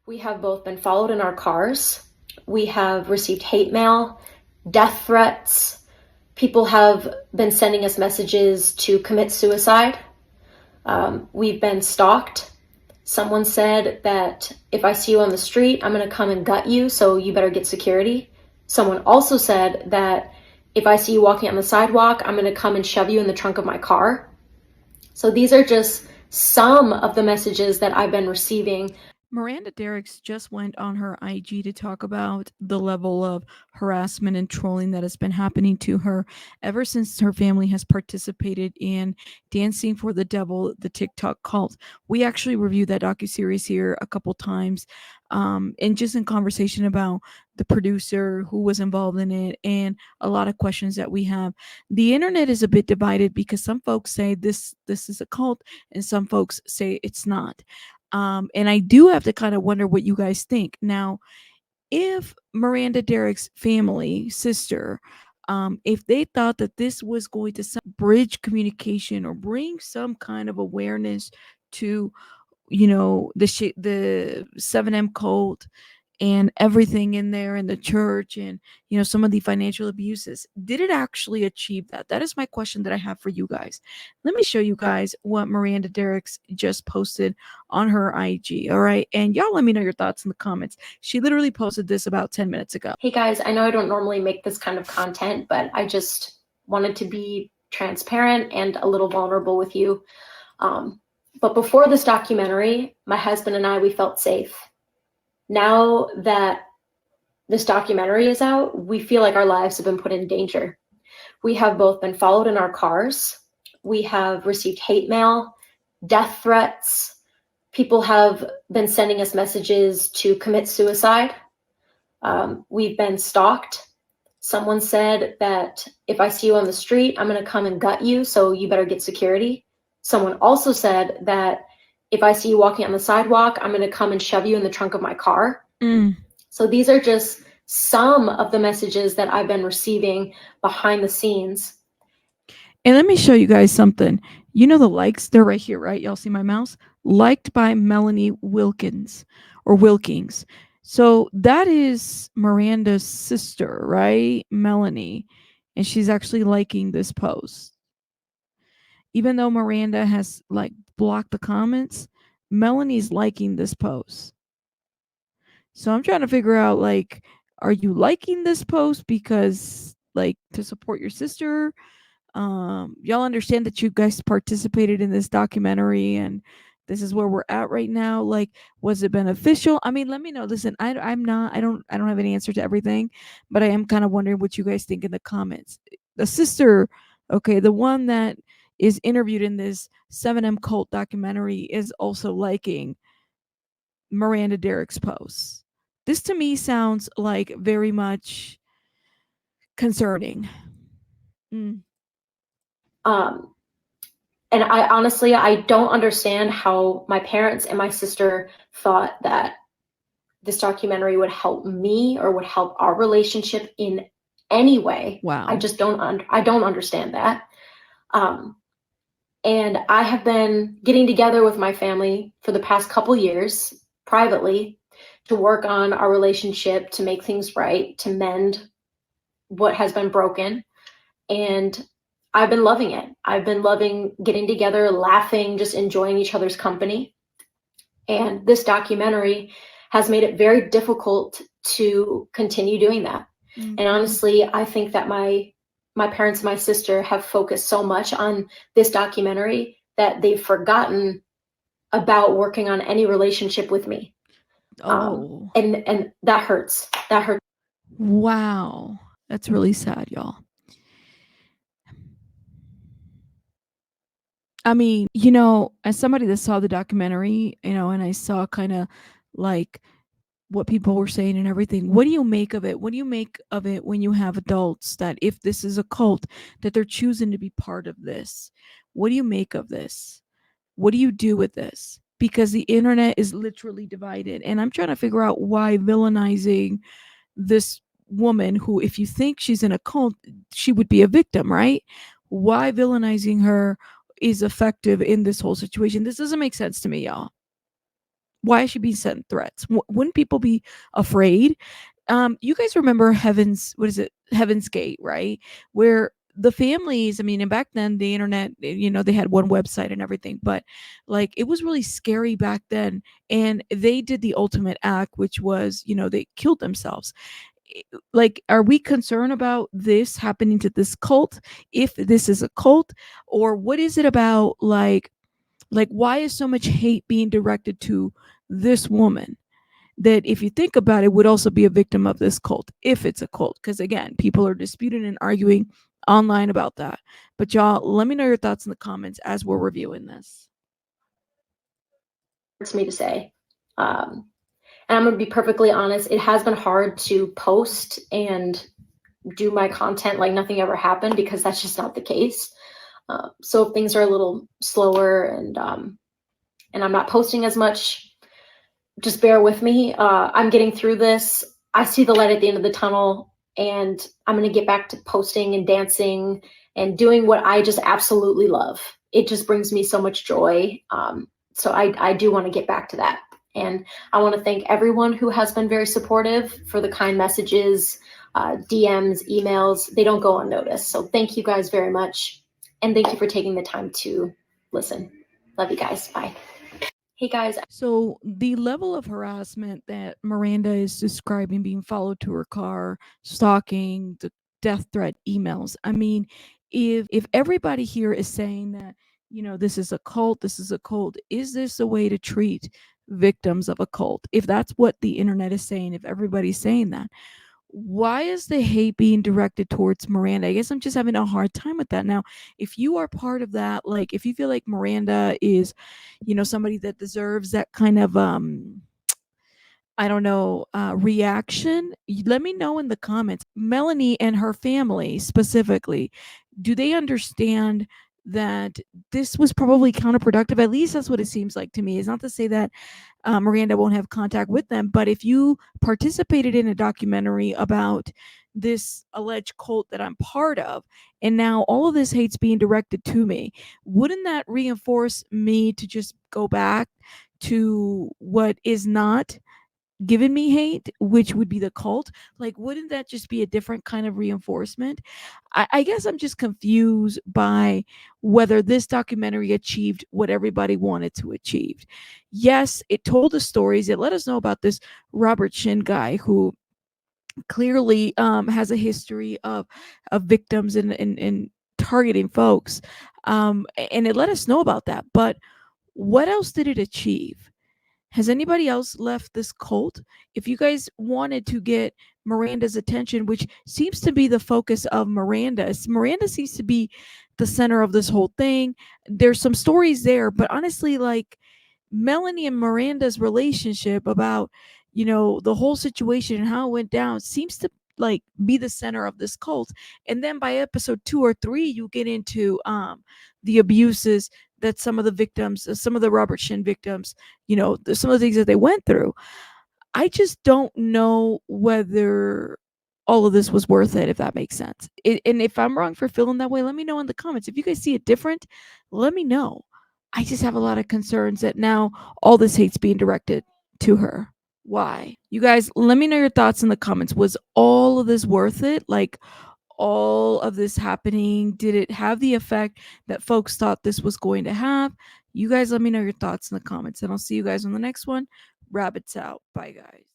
We have both been followed in our cars. We have received hate mail, death threats. People have been sending us messages to commit suicide. We've been stalked. Someone said that if I see you on the street, I'm going to come and gut you, so you better get security. Someone also said that if I see you walking on the sidewalk, I'm going to come and shove you in the trunk of my car. So these are just some of the messages that I've been receiving. Miranda Derricks just went on her IG to talk about the level of harassment and trolling that has been happening to her ever since her family has participated in Dancing for the Devil, the TikTok cult. We actually reviewed that docuseries here a couple times, and just in conversation about the producer, who was involved in it, and a lot of questions that we have. The internet is a bit divided because some folks say this is a cult, and some folks say it's not. And I do have to kind of wonder what you guys think. Now, if Miranda Derrick's family, sister, if they thought that this was going to bridge communication or bring some kind of awareness to, the 7M cult and everything in there in the church, and some of the financial abuses, did it actually achieve that? That is my question that I have for you guys. Let me show you guys what Miranda Derricks just posted on her IG. All right, and y'all let me know your thoughts in the comments. She literally posted this about 10 minutes ago. Hey guys, I know I don't normally make this kind of content, but I just wanted to be transparent and a little vulnerable with you. But before this documentary, my husband and I, we felt safe. Now that this documentary is out, we feel like our lives have been put in danger. We have both been followed in our cars. We have received hate mail, death threats. People have been sending us messages to commit suicide. We've been stalked. Someone said that if I see you on the street, I'm going to come and gut you, so you better get security. Someone also said that if I see you walking on the sidewalk, I'm going to come and shove you in the trunk of my car. So these are just some of the messages that I've been receiving behind the scenes. And let me show you guys something. You know the likes? They're right here, right? Y'all see my mouse? Liked by Melanie Wilkins or Wilkings. So that is Miranda's sister, right? Melanie. And she's actually liking this post. Even though Miranda has like blocked the comments, Melanie's liking this post. So I'm trying to figure out, like, are you liking this post because, like, to support your sister? Y'all understand that you guys participated in this documentary and this is where we're at right now. Like, was it beneficial? I mean, let me know. Listen, I don't have any answer to everything, but I am kind of wondering what you guys think in the comments. The sister, okay, the one that is interviewed in this 7M cult documentary, is also liking Miranda Derrick's posts. This to me sounds like very much concerning. And I honestly, I don't understand how my parents and my sister thought that this documentary would help me or would help our relationship in any way. Wow. I just don't understand that. And I have been getting together with my family for the past couple years privately to work on our relationship, to make things right, to mend what has been broken. And I've been loving it. I've been loving getting together, laughing, just enjoying each other's company. And this documentary has made it very difficult to continue doing that. And honestly, I think that my parents and my sister have focused so much on this documentary that they've forgotten about working on any relationship with me. And that hurts. That hurts. Wow. That's really sad, y'all. I mean, as somebody that saw the documentary, and I saw kind of like what people were saying and everything, what do you make of it? What do you make of it when you have adults that, if this is a cult, that they're choosing to be part of this? What do you make of this? What do you do with this? Because the internet is literally divided, and I'm trying to figure out why villainizing this woman, who, if you think she's in a cult, she would be a victim, right? Why villainizing her is effective in this whole situation? This doesn't make sense to me, y'all. why is she being sent threats? Wouldn't people be afraid? You guys remember Heaven's Gate, right? Where the families, I mean, and back then the internet, they had one website and everything, but like it was really scary back then. And they did the ultimate act, which was, they killed themselves. Like, are we concerned about this happening to this cult, if this is a cult? Or what is it about, like why is so much hate being directed to this woman, that if you think about it, would also be a victim of this cult, if it's a cult? Because again, people are disputing and arguing online about that. But y'all, let me know your thoughts in the comments as we're reviewing this. To me to say. And I'm going to be perfectly honest, it has been hard to post and do my content like nothing ever happened, because that's just not the case. So if things are a little slower and I'm not posting as much, just bear with me. I'm getting through this. I see the light at the end of the tunnel, and I'm going to get back to posting and dancing and doing what I just absolutely love. It just brings me so much joy. So I do want to get back to that. And I want to thank everyone who has been very supportive for the kind messages, DMs, emails. They don't go unnoticed. So thank you guys very much. And thank you for taking the time to listen. Love you guys. Bye. Hey guys. So the level of harassment that Miranda is describing, being followed to her car, stalking, the death threat emails. I mean, if everybody here is saying that, this is a cult, is this a way to treat victims of a cult? If that's what the internet is saying, if everybody's saying that, why is the hate being directed towards Miranda? I guess I'm just having a hard time with that. Now, if you are part of that, like if you feel like Miranda is, somebody that deserves that kind of I don't know, reaction, let me know in the comments. Melanie and her family specifically, do they understand that this was probably counterproductive? At least that's what it seems like to me. It's not to say that Miranda won't have contact with them, but if you participated in a documentary about this alleged cult that I'm part of, and now all of this hate's being directed to me, wouldn't that reinforce me to just go back to what is not given me hate, which would be the cult? Like, wouldn't that just be a different kind of reinforcement? I guess I'm just confused by whether this documentary achieved what everybody wanted to achieve. Yes, it told the stories. It let us know about this Robert Shin guy who clearly has a history of victims and targeting folks. And it let us know about that. But what else did it achieve? Has anybody else left this cult? If you guys wanted to get Miranda's attention, which seems to be the focus of Miranda seems to be the center of this whole thing. There's some stories there, but honestly, like Melanie and Miranda's relationship, about, the whole situation and how it went down, seems to like be the center of this cult. And then by episode 2 or 3, you get into the abuses that some of the victims, some of the Robert Shin victims, some of the things that they went through. I just don't know whether all of this was worth it, if that makes sense. And if I'm wrong for feeling that way, let me know in the comments. If you guys see it different, let me know. I just have a lot of concerns that now all this hate's being directed to her. Why? You guys, let me know your thoughts in the comments. Was all of this worth it? Like, all of this happening, did it have the effect that folks thought this was going to have? You guys let me know your thoughts in the comments, and I'll see you guys on the next one. Rabbits out. Bye, guys.